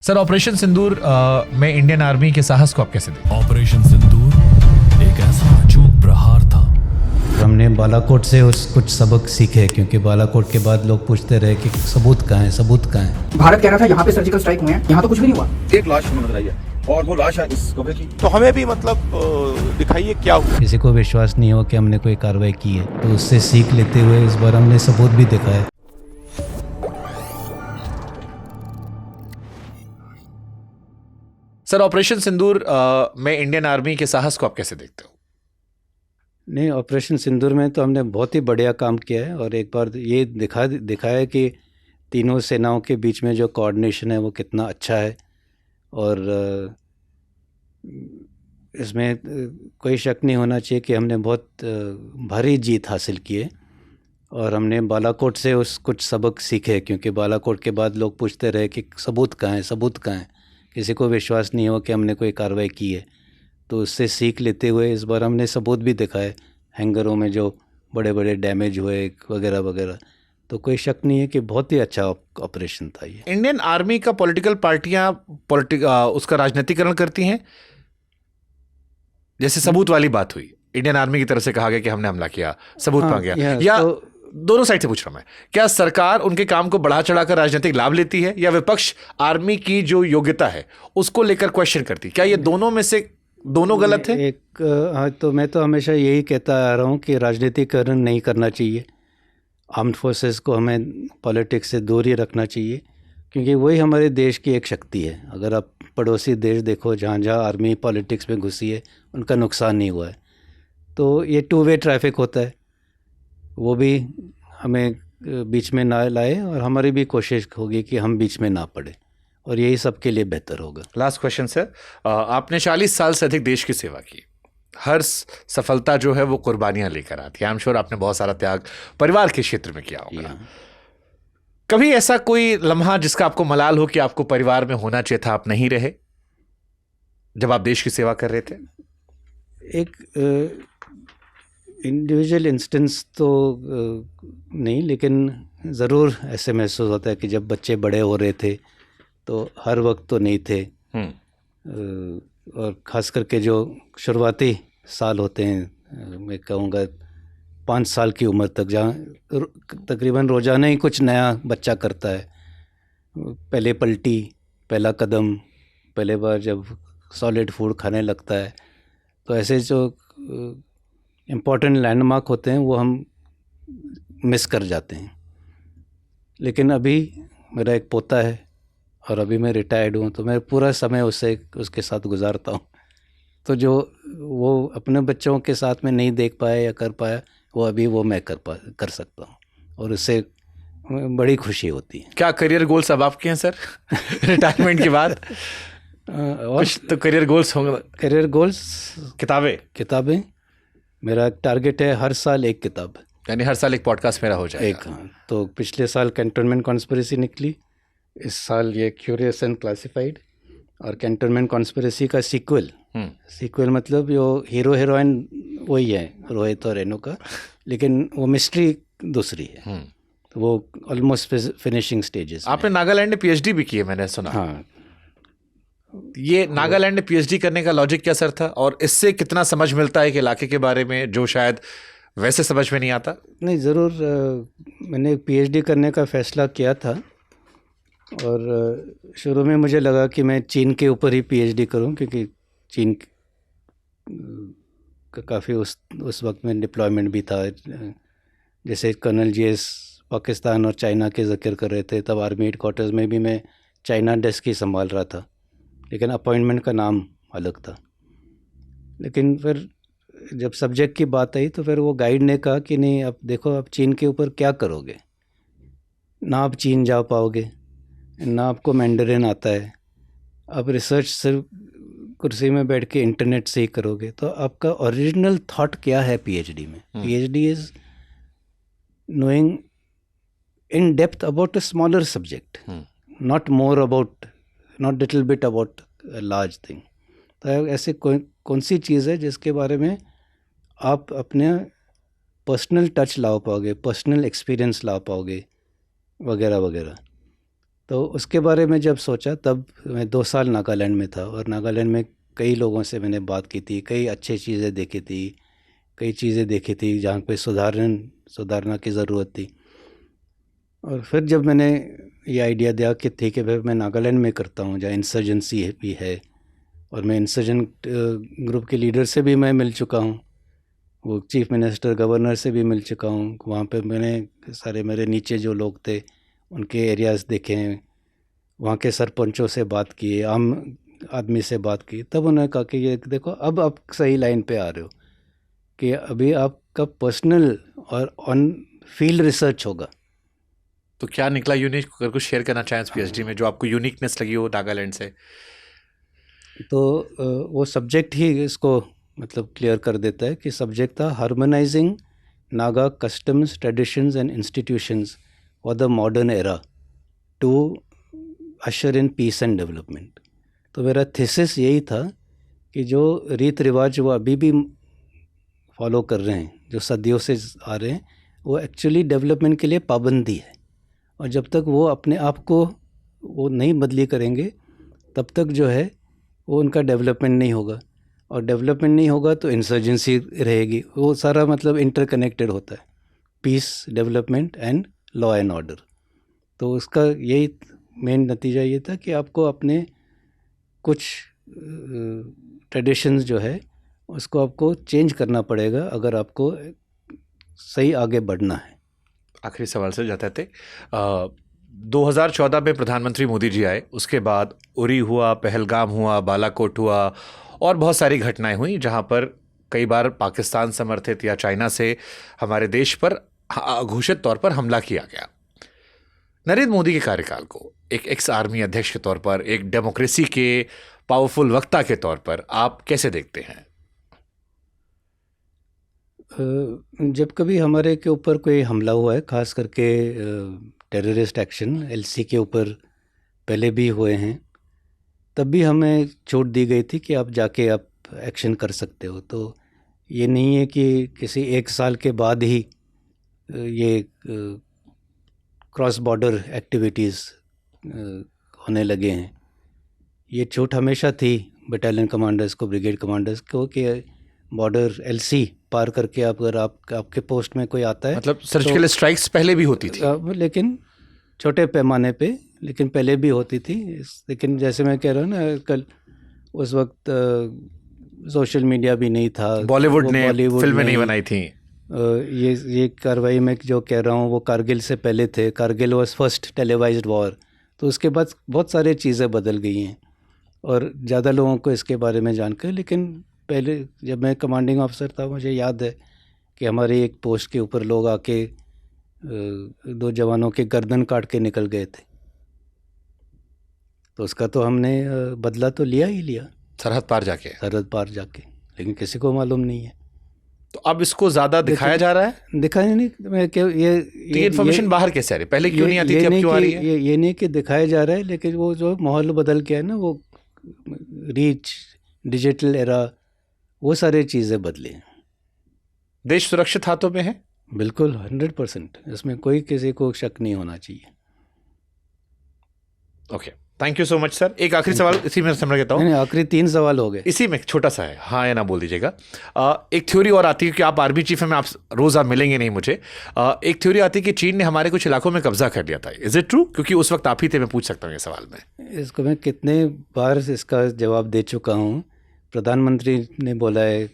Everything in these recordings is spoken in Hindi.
सर, ऑपरेशन सिंदूर में इंडियन आर्मी के साहस को आप कैसे देखते हैं? ऑपरेशन सिंदूर एक ऐसा अचूक प्रहार था। हमने बालाकोट से कुछ सबक सीखे, क्योंकि बालाकोट के बाद लोग पूछते रहे कि सबूत कहाँ है, सबूत कहाँ है। भारत कह रहा था यहाँ पे सर्जिकल स्ट्राइक हुए हैं, यहाँ तो कुछ भी नहीं हुआ। एक लाश हमें नजर आई है और वो लाश है इस कब्र की। तो हमें भी मतलब दिखाइए क्या हुआ। किसी को विश्वास नहीं हो कि हमने कोई कार्रवाई की है, तो उससे सीख लेते हुए इस बार हमने सबूत भी दिखाया। सर, ऑपरेशन सिंदूर में इंडियन आर्मी के साहस को आप कैसे देखते हो? नहीं, ऑपरेशन सिंदूर में तो हमने बहुत ही बढ़िया काम किया है, और एक बार ये दिखाया कि तीनों सेनाओं के बीच में जो कोऑर्डिनेशन है वो कितना अच्छा है। और इसमें कोई शक नहीं होना चाहिए कि हमने बहुत भारी जीत हासिल की है, और हमने बालाकोट से कुछ सबक सीखे, क्योंकि बालाकोट के बाद लोग पूछते रहे कि सबूत कहाँ है, सबूत कहाँ है। किसी को विश्वास नहीं हो कि हमने कोई कार्रवाई की है, तो उससे सीख लेते हुए इस बार हमने सबूत भी दिखाए। हैंगरों में जो बड़े बड़े डैमेज हुए वगैरह वगैरह, तो कोई शक नहीं है कि बहुत ही अच्छा ऑपरेशन था ये। इंडियन आर्मी का पॉलिटिकल पार्टियां उसका राजनीतिकरण करती हैं। जैसे सबूत वाली बात हुई, इंडियन आर्मी की तरफ से कहा गया कि हमने हमला किया, सबूत मांग गया, या तो दोनों साइड से पूछ रहा हूं मैं, क्या सरकार उनके काम को बढ़ा चढ़ाकर राजनीतिक लाभ लेती है, या विपक्ष आर्मी की जो योग्यता है उसको लेकर क्वेश्चन करती है? क्या ये दोनों में से दोनों गलत है? तो मैं तो हमेशा यही कहता आ रहा हूँ कि राजनीतिकरण नहीं करना चाहिए। आर्म्ड फोर्सेस को हमें पॉलिटिक्स से दूर ही रखना चाहिए, क्योंकि वही हमारे देश की एक शक्ति है। अगर आप पड़ोसी देश देखो, जहाँ जहाँ आर्मी पॉलिटिक्स में घुसी है, उनका नुकसान नहीं हुआ है। तो ये टू वे ट्रैफिक होता है, वो भी हमें बीच में ना लाए, और हमारी भी कोशिश होगी कि हम बीच में ना पड़े, और यही सबके लिए बेहतर होगा। लास्ट क्वेश्चन सर, आपने 40 साल से अधिक देश की सेवा की। हर सफलता जो है वो कुर्बानियां लेकर आती है। आई एम श्योर आपने बहुत सारा त्याग परिवार के क्षेत्र में किया होगा। कभी ऐसा कोई लम्हा जिसका आपको मलाल हो कि आपको परिवार में होना चाहिए था, आप नहीं रहे जब आप देश की सेवा कर रहे थे? एक इंडिविजुअल इंस्टेंस तो नहीं, लेकिन ज़रूर ऐसे महसूस होता है कि जब बच्चे बड़े हो रहे थे तो हर वक्त तो नहीं थे। और ख़ास करके जो शुरुआती साल होते हैं, मैं कहूँगा 5 साल की उम्र तक, जहाँ तकरीबन रोज़ाना ही कुछ नया बच्चा करता है। पहले पलटी, पहला कदम, पहले बार जब सॉलिड फूड खाने लगता है, तो ऐसे जो इम्पॉर्टेंट लैंडमार्क होते हैं वो हम मिस कर जाते हैं। लेकिन अभी मेरा एक पोता है, और अभी मैं रिटायर्ड हूँ, तो मैं पूरा समय उसके साथ गुजारता हूँ। तो जो वो अपने बच्चों के साथ में नहीं देख पाया या कर पाया, वो अभी वो मैं कर सकता हूँ, और उससे बड़ी खुशी होती है। क्या करियर गोल्स अब आपके हैं सर रिटायरमेंट के बाद? और कुछ तो करियर गोल्स होंगे। करियर गोल्स, किताबें मेरा टारगेट है हर साल एक किताब, यानी हर साल एक पॉडकास्ट मेरा हो जाएगा। हाँ। तो पिछले साल कैंटोनमेंट कॉन्स्पिरेसी निकली, इस साल ये क्यूरियस एंड क्लासिफाइड, और कैंटोनमेंट कॉन्स्पिरेसी का सीक्वल मतलब जो हीरो हीरोइन वही है, रोहित और रेणु का, लेकिन वो मिस्ट्री दूसरी है। तो वो ऑलमोस्ट फिनिशिंग स्टेजेस। आपने नागालैंड में पीएचडी भी की है, मैंने सुना। हाँ। ये नागालैंड में पीएचडी करने का लॉजिक क्या सर था, और इससे कितना समझ मिलता है कि इलाके के बारे में जो शायद वैसे समझ में नहीं आता? नहीं, ज़रूर मैंने पीएचडी करने का फ़ैसला किया था, और शुरू में मुझे लगा कि मैं चीन के ऊपर ही पीएचडी करूं, क्योंकि चीन का काफ़ी उस वक्त में डिप्लॉयमेंट भी था। जैसे कर्नल जीएस पाकिस्तान और चाइना के ज़िक्र कर रहे थे, तब आर्मी हेडक्वार्टर्स में भी मैं चाइना डेस्क ही संभाल रहा था, लेकिन अपॉइंटमेंट का नाम अलग था। लेकिन फिर जब सब्जेक्ट की बात आई, तो फिर वो गाइड ने कहा कि नहीं, अब देखो, आप चीन के ऊपर क्या करोगे, ना आप चीन जा पाओगे, ना आपको मैंडरिन आता है, आप रिसर्च सिर्फ कुर्सी में बैठ के इंटरनेट से ही करोगे। तो आपका ओरिजिनल थॉट क्या है पीएचडी में? PhD is knowing in depth about a smaller subject, not little bit about a large thing. तो ऐसे कौन सी चीज़ है जिसके बारे में आप अपने पर्सनल टच ला पाओगे, पर्सनल एक्सपीरियंस ला पाओगे, वगैरह वगैरह। तो उसके बारे में जब सोचा तब मैं 2 साल नागालैंड में था और नागालैंड में कई लोगों से मैंने बात की थी, कई अच्छी चीज़ें देखी थी, कई चीज़ें देखी थी जहाँ पे सुधारना की ज़रूरत थी। और फिर जब मैंने ये आइडिया दिया कि ठीक है भाई मैं नागालैंड में करता हूँ जहाँ इंसर्जेंसी भी है, और मैं इंसर्जेंट ग्रुप के लीडर से भी मैं मिल चुका हूँ, वो चीफ मिनिस्टर गवर्नर से भी मिल चुका हूँ। वहाँ पे मैंने सारे मेरे नीचे जो लोग थे उनके एरियाज़ देखे हैं, वहाँ के सरपंचों से बात की, आम आदमी से बात की। तब उन्होंने कहा कि ये देखो अब आप सही लाइन पे आ रहे हो कि अभी आपका पर्सनल और ऑन फील्ड रिसर्च होगा। तो क्या निकला यूनिक, अगर कुछ शेयर करना चाहें इस पीएचडी में जो आपको यूनिकनेस लगी हो नागालैंड से? तो वो सब्जेक्ट ही इसको मतलब क्लियर कर देता है कि सब्जेक्ट था harmonising Naga customs traditions and institutions for the modern era to usher in peace and development. तो मेरा थीसिस यही था कि जो रीत रिवाज वो अभी भी फॉलो कर रहे हैं, जो सदियों से आ रहे हैं, वो एक्चुअली डेवलपमेंट के लिए पाबंदी है। और जब तक वो अपने आप को वो नहीं बदली करेंगे तब तक जो है वो उनका डेवलपमेंट नहीं होगा, और डेवलपमेंट नहीं होगा तो इंसर्जेंसी रहेगी। वो सारा मतलब इंटरकनेक्टेड होता है, peace, development and law and order. तो उसका यही मेन नतीजा ये था कि आपको अपने कुछ ट्रेडिशंस जो है उसको आपको चेंज करना पड़ेगा अगर आपको सही आगे बढ़ना है। आखिरी सवाल से जाते थे 2014 में प्रधानमंत्री मोदी जी आए, उसके बाद उरी हुआ, पहलगाम हुआ, बालाकोट हुआ और बहुत सारी घटनाएं हुई जहां पर कई बार पाकिस्तान समर्थित या चाइना से हमारे देश पर अघोषित तौर पर हमला किया गया। नरेंद्र मोदी के कार्यकाल को एक एक्स आर्मी अध्यक्ष के तौर पर, एक डेमोक्रेसी के पावरफुल वक्ता के तौर पर आप कैसे देखते हैं? जब कभी हमारे के ऊपर कोई हमला हुआ है, ख़ास करके टेररिस्ट एक्शन एलसी के ऊपर पहले भी हुए हैं, तब भी हमें छूट दी गई थी कि आप जाके आप एक्शन कर सकते हो। तो ये नहीं है कि किसी 1 साल के बाद ही ये क्रॉस बॉर्डर एक्टिविटीज़ होने लगे हैं। ये छूट हमेशा थी बटालियन कमांडर्स को, ब्रिगेड कमांडर्स को, कि बॉर्डर एलसी पार करके आप अगर आपके पोस्ट में कोई आता है, मतलब सर्जिकल स्ट्राइक्स पहले भी होती थी, लेकिन छोटे पैमाने पे, लेकिन पहले भी होती थी। लेकिन जैसे मैं कह रहा हूँ ना, कल उस वक्त सोशल मीडिया भी नहीं था, बॉलीवुड ने फिल्में नहीं बनाई थी। ये कार्रवाई में जो कह रहा हूँ वो कारगिल से पहले थे। Kargil was first televised war. तो उसके बाद बहुत सारी चीज़ें बदल गई हैं और ज़्यादा लोगों को इसके बारे में जानकर। लेकिन पहले जब मैं कमांडिंग ऑफिसर था, मुझे याद है कि हमारे एक पोस्ट के ऊपर लोग आके 2 जवानों के गर्दन काट के निकल गए थे। तो उसका तो हमने बदला तो लिया ही लिया, सरहद पार जाके, लेकिन किसी को मालूम नहीं है। तो अब इसको ज़्यादा दिखाया जा रहा है? दिखाया नहीं, मैं क्या ये इन्फॉर्मेशन बाहर कैसे आ रही है? पहले क्यों नहीं आती थी, अब क्यों आ रही है? ये नहीं कि दिखाया जा रहा है, लेकिन वो जो माहौल बदल के है ना, वो रीच, डिजिटल एरा, वो सारी चीज़ें बदली। देश सुरक्षित हाथों में है? बिल्कुल 100%, इसमें कोई किसी को शक नहीं होना चाहिए। Okay, thank you so much sir. एक आखिरी सवाल इसी में समझ लेता हूँ। नहीं, आखिरी 3 सवाल हो गए। इसी में छोटा सा है, हाँ या ना बोल दीजिएगा। एक थ्योरी और आती है कि आप आर्मी चीफ हैं, आप रोज़ आप मिलेंगे नहीं मुझे। एक थ्योरी आती है कि चीन ने हमारे कुछ इलाकों में कब्जा कर लिया था। Is it true? क्योंकि उस वक्त आप ही थे, मैं पूछ सकता हूँ ये सवाल में। इसको मैं कितने बार इसका जवाब दे चुका हूँ। प्रधानमंत्री ने बोला है,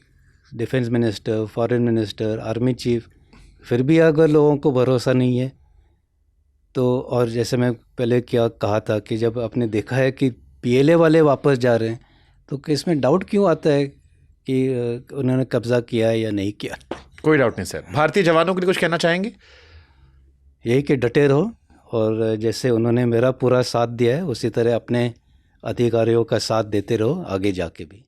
defence minister, foreign minister, army chief, फिर भी अगर लोगों को भरोसा नहीं है तो, और जैसे मैं पहले क्या कहा था कि जब आपने देखा है कि पीएलए वाले वापस जा रहे हैं, तो इसमें डाउट क्यों आता है कि उन्होंने कब्जा किया है या नहीं किया? कोई डाउट नहीं सर। भारतीय जवानों के लिए कुछ कहना चाहेंगे? यही कि डटे रहो, और जैसे उन्होंने मेरा पूरा साथ दिया है उसी तरह अपने अधिकारियों का साथ देते रहो आगे जाके भी।